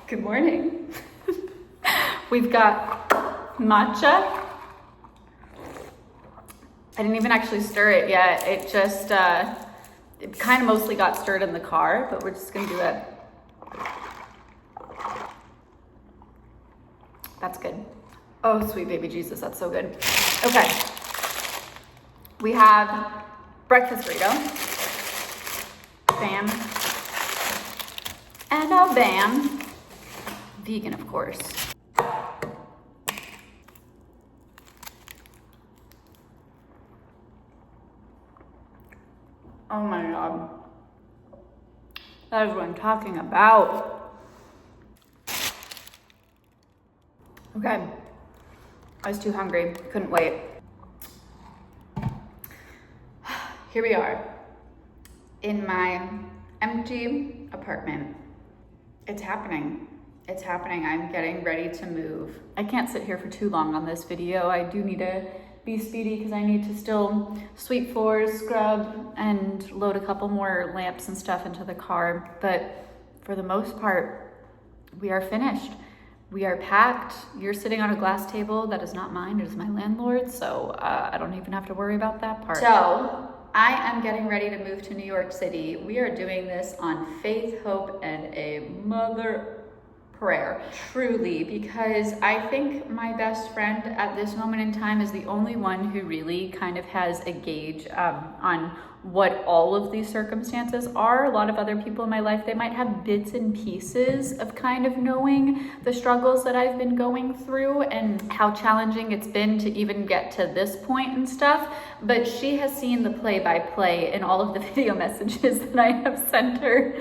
Good morning. We've got matcha. I didn't even actually stir it yet. It just, it kind of mostly got stirred in the car, but we're just gonna do it. That's good. Oh, sweet baby Jesus, that's so good. Okay. We have breakfast burrito. Bam. And a bam. Vegan, of course. Oh my God. That is what I'm talking about. Okay. I was too hungry, couldn't wait. Here we are in my empty apartment. It's happening. It's happening. I'm getting ready to move. I can't sit here for too long on this video. I do need to be speedy because I need to still sweep floors, scrub, and load a couple more lamps and stuff into the car. But for the most part, we are finished. We are packed. You're sitting on a glass table that is not mine, it is my landlord's, so I don't even have to worry about that part. So I am getting ready to move to New York City. We are doing this on faith, hope, and a mother prayer, truly, because I think my best friend at this moment in time is the only one who really kind of has a gauge on what all of these circumstances are. A lot of other people in my life, they might have bits and pieces of kind of knowing the struggles that I've been going through and how challenging it's been to even get to this point and stuff. But she has seen the play-by-play in all of the video messages that I have sent her.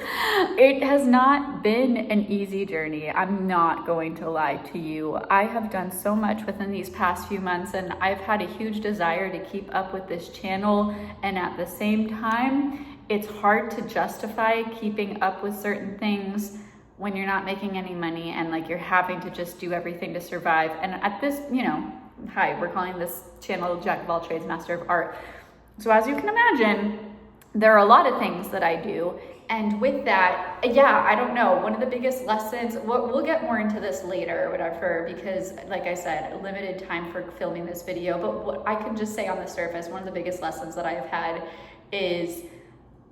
It has not been an easy journey. I'm not going to lie to you. I have done so much within these past few months, and I've had a huge desire to keep up with this channel, and at the same time, it's hard to justify keeping up with certain things when you're not making any money and like you're having to just do everything to survive. And at this, you know, hi, we're calling this channel Jack of all trades, master of art. So as you can imagine, there are a lot of things that I do. And with that, yeah, I don't know, one of the biggest lessons, we'll get more into this later or whatever, because like I said, limited time for filming this video, but what I can just say on the surface, one of the biggest lessons that I have had is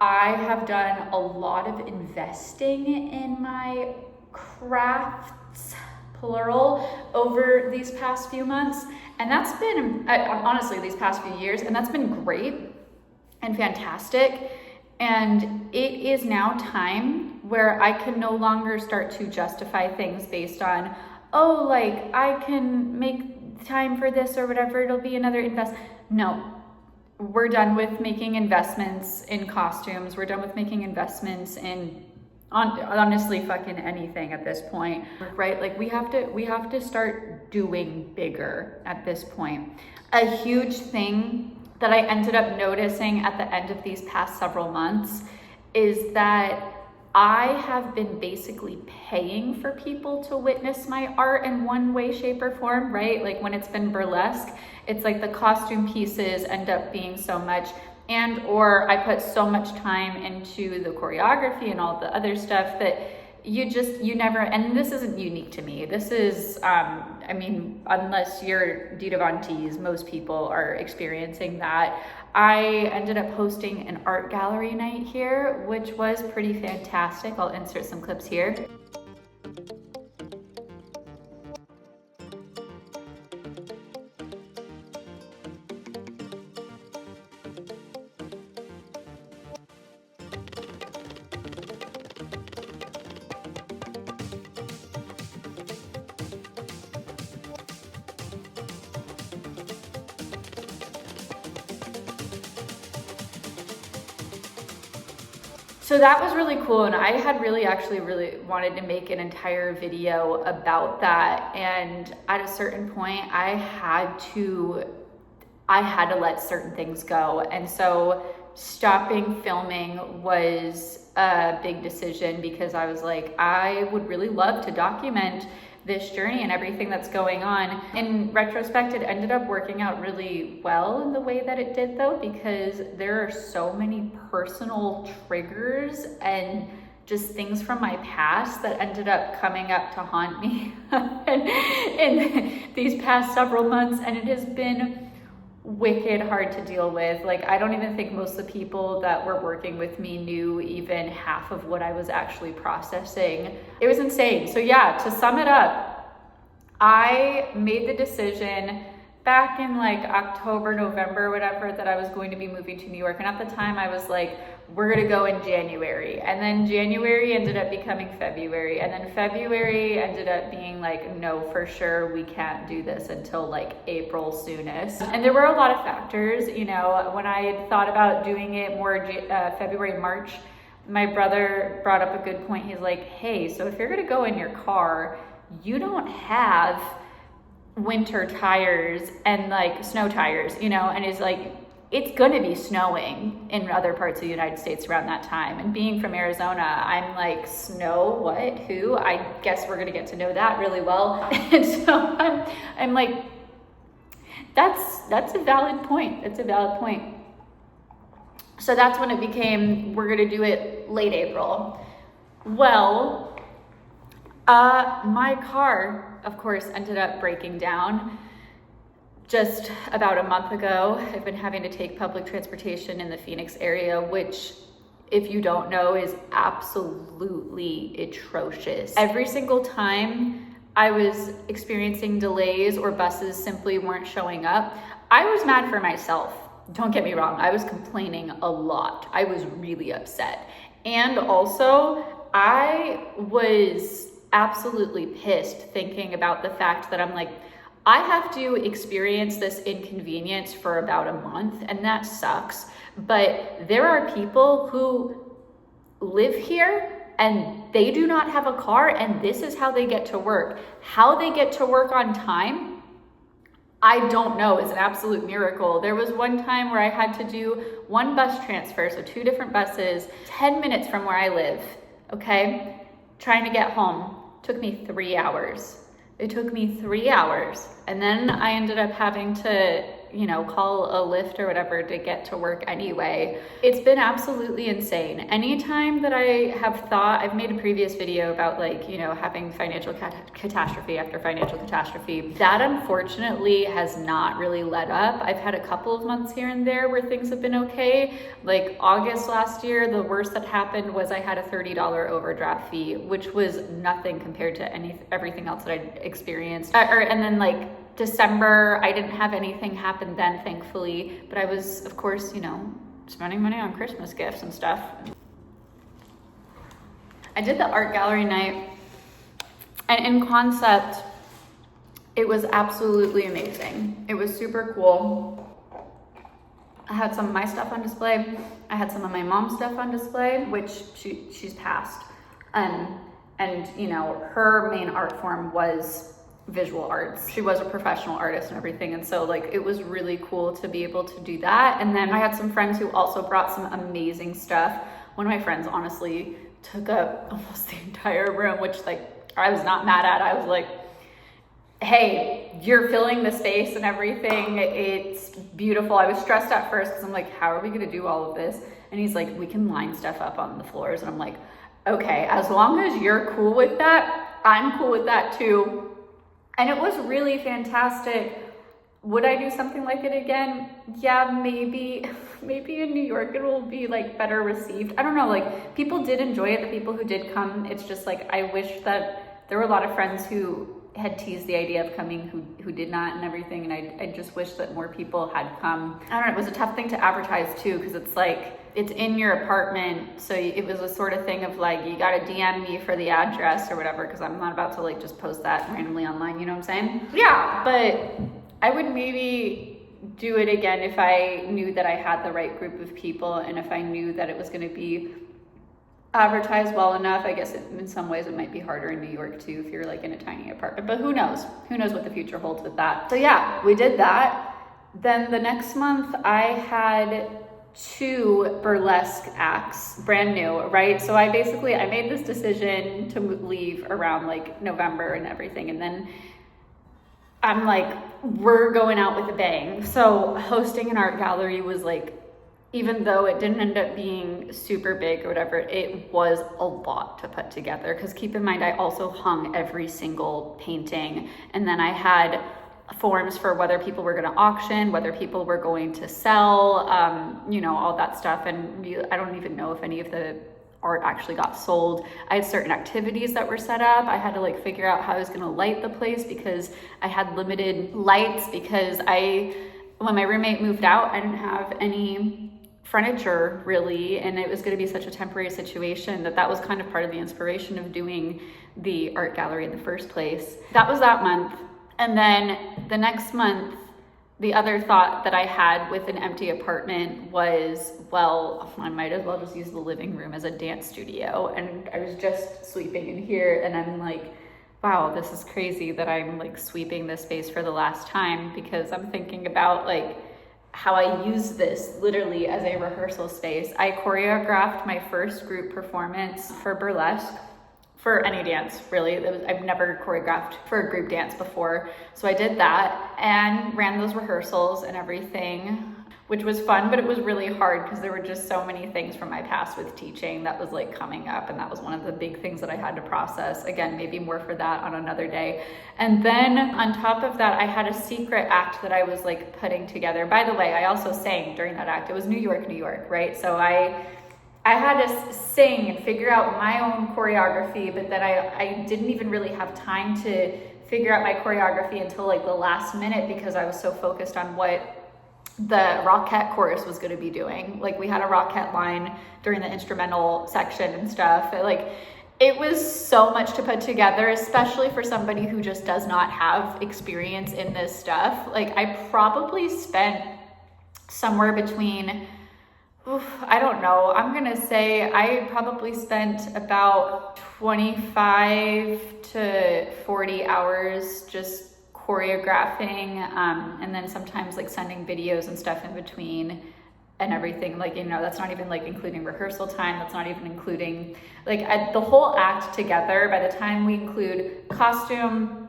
I have done a lot of investing in my crafts, plural, over these past few months. And that's been, honestly, these past few years, and that's been great and fantastic. And it is now time where I can no longer start to justify things based on, oh, like I can make time for this or whatever, it'll be another invest. No. We're done with making investments in costumes. We're done with making investments in honestly fucking anything at this point, right? Like we have to start doing bigger at this point. A huge thing that I ended up noticing at the end of these past several months is that I have been basically paying for people to witness my art in one way, shape, or form, right? Like when it's been burlesque, it's like the costume pieces end up being so much, and or I put so much time into the choreography and all the other stuff that you never, and this isn't unique to me. This is, I mean, unless you're Dita Von Teese, most people are experiencing that. I ended up hosting an art gallery night here, which was pretty fantastic. I'll insert some clips here. So that was really cool, and I had really wanted to make an entire video about that, and at a certain point I had to let certain things go, and so stopping filming was a big decision because I was like, I would really love to document this journey and everything that's going on. In retrospect, it ended up working out really well in the way that it did though, because there are so many personal triggers and just things from my past that ended up coming up to haunt me in these past several months. And it has been wicked hard to deal with. Like, I don't even think most of the people that were working with me knew even half of what I was actually processing. It was insane. So yeah, to sum it up, I made the decision back in like October, November, whatever, that I was going to be moving to New York. And at the time I was like, we're gonna go in January. And then January ended up becoming February. And then February ended up being like, no, for sure, we can't do this until like April soonest. And there were a lot of factors, you know, when I had thought about doing it more February, March, my brother brought up a good point. He's like, hey, so if you're gonna go in your car, you don't have winter tires and like snow tires, you know, and it's like, it's gonna be snowing in other parts of the United States around that time. And being from Arizona, I'm like, snow, what, who? I guess we're gonna get to know that really well. And so I'm like, that's a valid point. That's a valid point. So that's when it became, we're gonna do it late April. Well, my car, of course, ended up breaking down just about a month ago. I've been having to take public transportation in the Phoenix area, which, if you don't know, is absolutely atrocious. Every single time I was experiencing delays or buses simply weren't showing up, I was mad for myself. Don't get me wrong, I was complaining a lot. I was really upset. And also, I was absolutely pissed thinking about the fact that I'm like, I have to experience this inconvenience for about a month, and that sucks. But there are people who live here and they do not have a car, and this is how they get to work. How they get to work on time, I don't know. It's an absolute miracle. There was one time where I had to do one bus transfer, so 2 different buses, 10 minutes from where I live, okay? Trying to get home. Took me 3 hours. It took me 3 hours. And then I ended up having to, you know, call a Lyft or whatever to get to work anyway. It's been absolutely insane. Anytime that I have thought, I've made a previous video about like, you know, having financial catastrophe after financial catastrophe. That unfortunately has not really let up. I've had a couple of months here and there where things have been okay. Like August last year, the worst that happened was I had a $30 overdraft fee, which was nothing compared to everything else that I'd experienced. And then like December, I didn't have anything happen then, thankfully, but I was, of course, you know, spending money on Christmas gifts and stuff. I did the art gallery night, and in concept, it was absolutely amazing. It was super cool. I had some of my stuff on display. I had some of my mom's stuff on display, which she's passed. And you know, her main art form was visual arts. She was a professional artist and everything, and so like it was really cool to be able to do that. And then I had some friends who also brought some amazing stuff. One of my friends honestly took up almost the entire room, which like I was not mad at. I was like, hey, you're filling the space and everything. It's beautiful. I was stressed at first because I'm like, how are we gonna do all of this? And he's like, we can line stuff up on the floors. And I'm like, okay, as long as you're cool with that, I'm cool with that too. And it was really fantastic. Would I do something like it again? Yeah, maybe in New York it will be like better received. I don't know, like people did enjoy it, the people who did come. It's just like, I wish that there were a lot of friends who had teased the idea of coming who did not and everything. And I just wish that more people had come. I don't know, it was a tough thing to advertise too, because it's like, it's in your apartment. So it was a sort of thing of like, you gotta DM me for the address or whatever, because I'm not about to like just post that randomly online, you know what I'm saying? Yeah, but I would maybe do it again if I knew that I had the right group of people and if I knew that it was gonna be advertised well enough. I guess in some ways it might be harder in New York too if you're like in a tiny apartment, but who knows? Who knows what the future holds with that. So yeah, we did that. Then the next month I had 2 burlesque acts, brand new, right? So I made this decision to leave around like November and everything. And then I'm like, we're going out with a bang. So hosting an art gallery was like even though it didn't end up being super big or whatever, it was a lot to put together. Because keep in mind, I also hung every single painting, and then I had forms for whether people were going to auction, whether people were going to sell, you know, all that stuff. And I don't even know if any of the art actually got sold. I had certain activities that were set up. I had to like figure out how I was going to light the place because I had limited lights, because when my roommate moved out, I didn't have any furniture really, and it was going to be such a temporary situation that was kind of part of the inspiration of doing the art gallery in the first place. That was that month. And then the next month, the other thought that I had with an empty apartment was, well, I might as well just use the living room as a dance studio. And I was just sweeping in here, and I'm like, wow, this is crazy that I'm like sweeping this space for the last time, because I'm thinking about like how I use this literally as a rehearsal space. I choreographed my first group performance for burlesque, for any dance really. I've never choreographed for a group dance before. So I did that and ran those rehearsals and everything, which was fun, but it was really hard because there were just so many things from my past with teaching that was like coming up. And that was one of the big things that I had to process. Again, maybe more for that on another day. And then on top of that, I had a secret act that I was like putting together. By the way, I also sang during that act. It was New York, right? So I had to sing and figure out my own choreography, but then I didn't even really have time to figure out my choreography until like the last minute, because I was so focused on what the Rockette chorus was going to be doing. Like we had a Rockette line during the instrumental section and stuff. It was so much to put together, especially for somebody who just does not have experience in this stuff. Like I probably spent somewhere between, I don't know, I'm gonna say I probably spent about 25 to 40 hours just choreographing, and then sometimes like sending videos and stuff in between and everything. Like, you know, that's not even like including rehearsal time. That's not even including like the whole act together. By the time we include costume,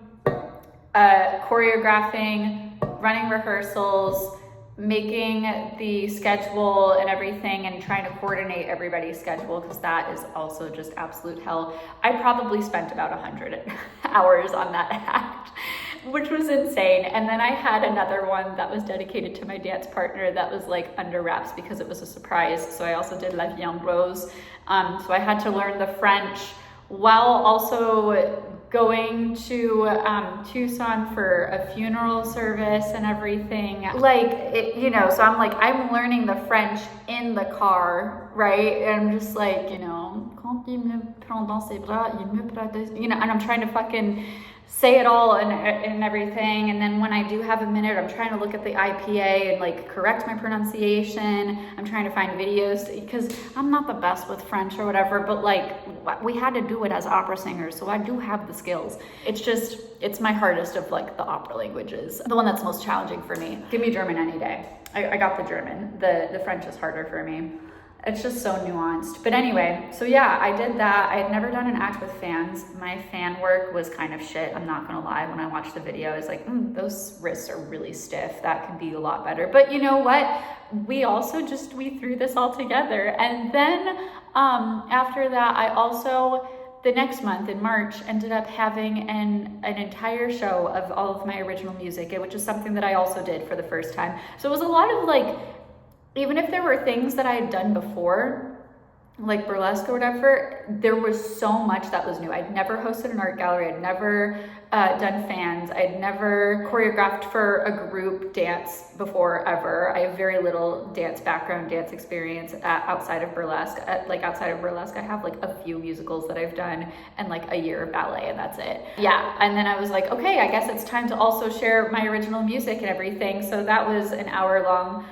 choreographing, running rehearsals, making the schedule and everything, and trying to coordinate everybody's schedule, because that is also just absolute hell. I probably spent about 100 hours on that act, which was insane. And then I had another one that was dedicated to my dance partner that was like under wraps because it was a surprise. So I also did La Vie en Rose. So I had to learn the French while also going to Tucson for a funeral service and everything. Like, it, you know, so I'm learning the French in the car, right? And I'm just like, you know, quand il me prend dans ses bras, il me protège, you know, and I'm trying to fucking say it all and everything. And then when I do have a minute, I'm trying to look at the IPA and like correct my pronunciation. I'm trying to find videos, because I'm not the best with French or whatever, but like we had to do it as opera singers, so I do have the skills. It's my hardest of like the opera languages, the one that's most challenging for me. Give me German any day. I got the German. The French is harder for me. It's just so nuanced. But anyway, so yeah, I did that. I had never done an act with fans. My fan work was kind of shit, I'm not gonna lie. When I watched the video, I was like, those wrists are really stiff. That could be a lot better. But you know what? We threw this all together. And then after that, I also, the next month in March, ended up having an entire show of all of my original music, which is something that I also did for the first time. So it was a lot of like, even if there were things that I had done before, like burlesque or whatever, there was so much that was new. I'd never hosted an art gallery. I'd never done fans. I'd never choreographed for a group dance before, ever. I have very little dance background, dance experience outside of burlesque. Outside of burlesque, I have like a few musicals that I've done and like a year of ballet, and that's it. Yeah, and then I was like, okay, I guess it's time to also share my original music and everything. So that was an hour-long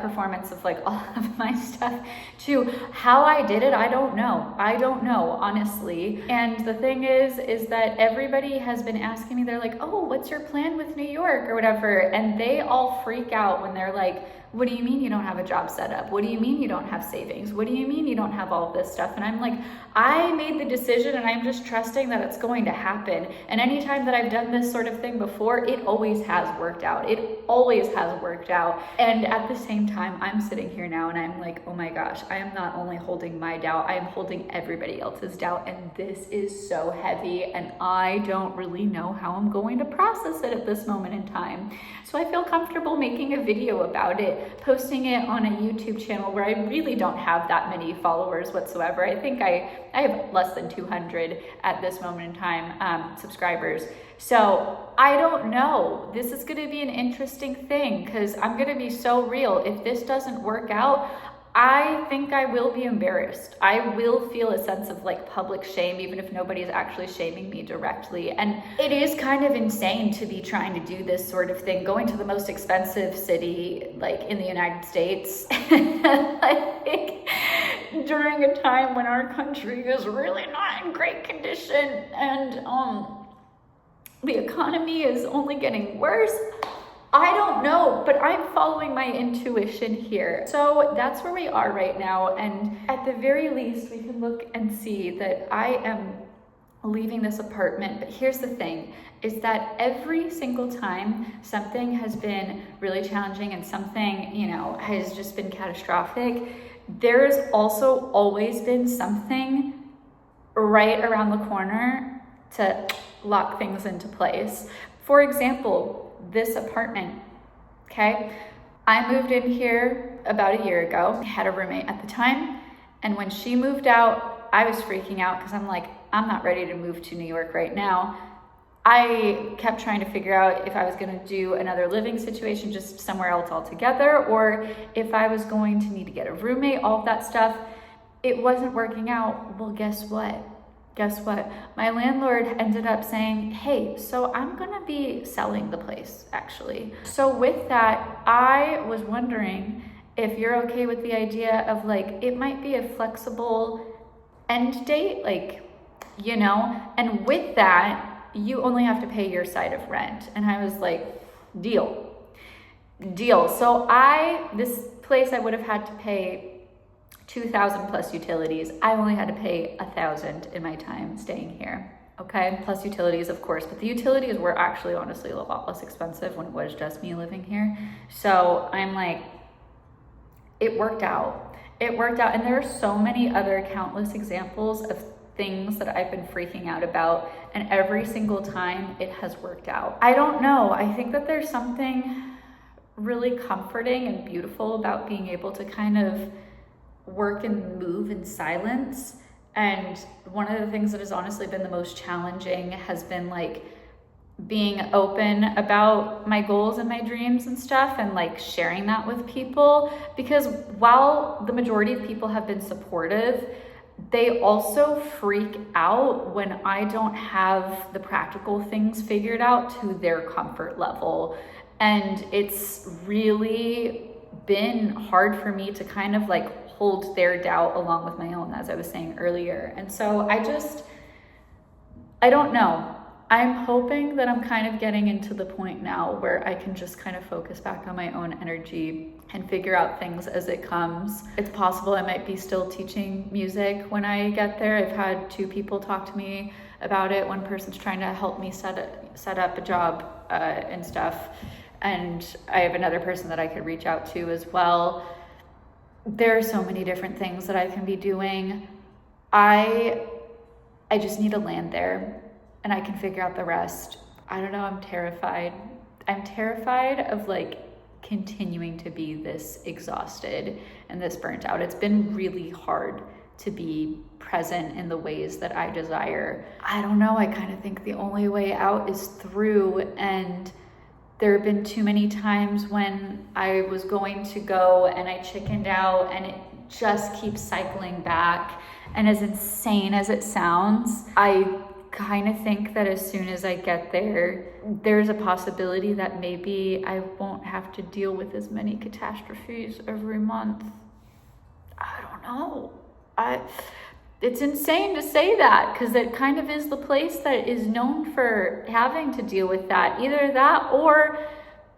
performance of like all of my stuff too. How I did it, I don't know, honestly. And the thing is that everybody has been asking me, they're like, oh, what's your plan with New York or whatever? And they all freak out when they're like, what do you mean you don't have a job set up? What do you mean you don't have savings? What do you mean you don't have all this stuff? And I'm like, I made the decision and I'm just trusting that it's going to happen. And anytime that I've done this sort of thing before, it always has worked out. It always has worked out. And at the same time, I'm sitting here now and I'm like, oh my gosh, I am not only holding my doubt, I am holding everybody else's doubt. And this is so heavy and I don't really know how I'm going to process it at this moment in time. So I feel comfortable making a video about it, posting it on a YouTube channel where I really don't have that many followers whatsoever. I think I have less than 200 at this moment in time, subscribers. So I don't know. This is going to be an interesting thing because I'm going to be so real. If this doesn't work out, I think I will be embarrassed. I will feel a sense of like public shame, even if nobody's actually shaming me directly. And it is kind of insane to be trying to do this sort of thing, going to the most expensive city like in the United States, like, during a time when our country is really not in great condition and the economy is only getting worse. I don't know, but I'm following my intuition here. So that's where we are right now. And at the very least, we can look and see that I am leaving this apartment. But here's the thing, is that every single time something has been really challenging and something, you know, has just been catastrophic, there's also always been something right around the corner to lock things into place. For example, this apartment, okay? I moved in here about a year ago. I had a roommate at the time, and when she moved out, I was freaking out because I'm like, I'm not ready to move to New York right now. I kept trying to figure out if I was going to do another living situation just somewhere else altogether, or if I was going to need to get a roommate, all of that stuff. It wasn't working out. Well, guess what? Guess what? My landlord ended up saying, hey, so I'm gonna be selling the place, actually. So with that, I was wondering if you're okay with the idea of like, it might be a flexible end date, like, you know, and with that, you only have to pay your side of rent. And I was like, deal. So this place I would have had to pay 2,000 plus utilities. I only had to pay 1,000 in my time staying here. Okay, plus utilities, of course, but the utilities were actually honestly a lot less expensive when it was just me living here. So I'm like, it worked out. It worked out. And there are so many other countless examples of things that I've been freaking out about, and every single time it has worked out. I don't know. I think that there's something really comforting and beautiful about being able to kind of work and move in silence. And one of the things that has honestly been the most challenging has been like being open about my goals and my dreams and stuff, and like sharing that with people, because while the majority of people have been supportive, they also freak out when I don't have the practical things figured out to their comfort level. And it's really been hard for me to kind of like hold their doubt along with my own, as I was saying earlier. And so I don't know. I'm hoping that I'm kind of getting into the point now where I can just kind of focus back on my own energy and figure out things as it comes. It's possible I might be still teaching music when I get there. I've had 2 people talk to me about it. One person's trying to help me set up a job and stuff. And I have another person that I could reach out to as well. There are so many different things that I can be doing. I just need to land there and I can figure out the rest. I don't know, I'm terrified. I'm terrified of like continuing to be this exhausted and this burnt out. It's been really hard to be present in the ways that I desire. I don't know, I kind of think the only way out is through, and there have been too many times when I was going to go and I chickened out, and it just keeps cycling back. And as insane as it sounds, I kind of think that as soon as I get there, there's a possibility that maybe I won't have to deal with as many catastrophes every month. I don't know. It's insane to say that, because it kind of is the place that is known for having to deal with that. Either that, or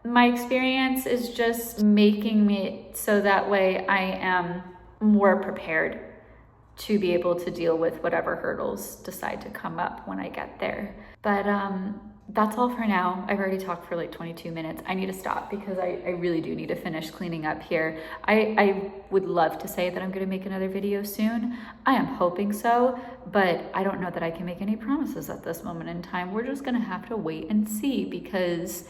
my experience is just making me so that way I am more prepared to be able to deal with whatever hurdles decide to come up when I get there. But that's all for now. I've already talked for like 22 minutes. I need to stop because I really do need to finish cleaning up here. I would love to say that I'm gonna make another video soon. I am hoping so, but I don't know that I can make any promises at this moment in time. We're just gonna have to wait and see, because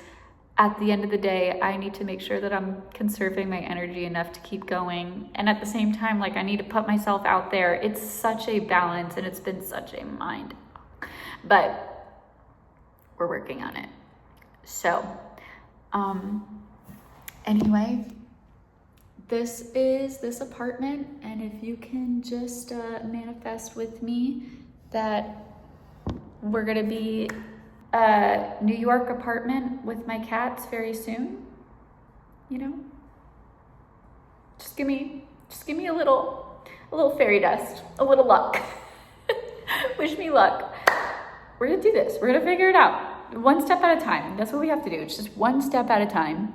at the end of the day, I need to make sure that I'm conserving my energy enough to keep going. And at the same time, like, I need to put myself out there. It's such a balance, and it's been such a mind. But we're working on it. So, anyway, this is this apartment. And if you can just manifest with me that we're gonna be a New York apartment with my cats very soon, you know, just give me a little fairy dust, a little luck. Wish me luck. We're gonna do this. We're gonna figure it out one step at a time. That's what we have to do. It's just one step at a time.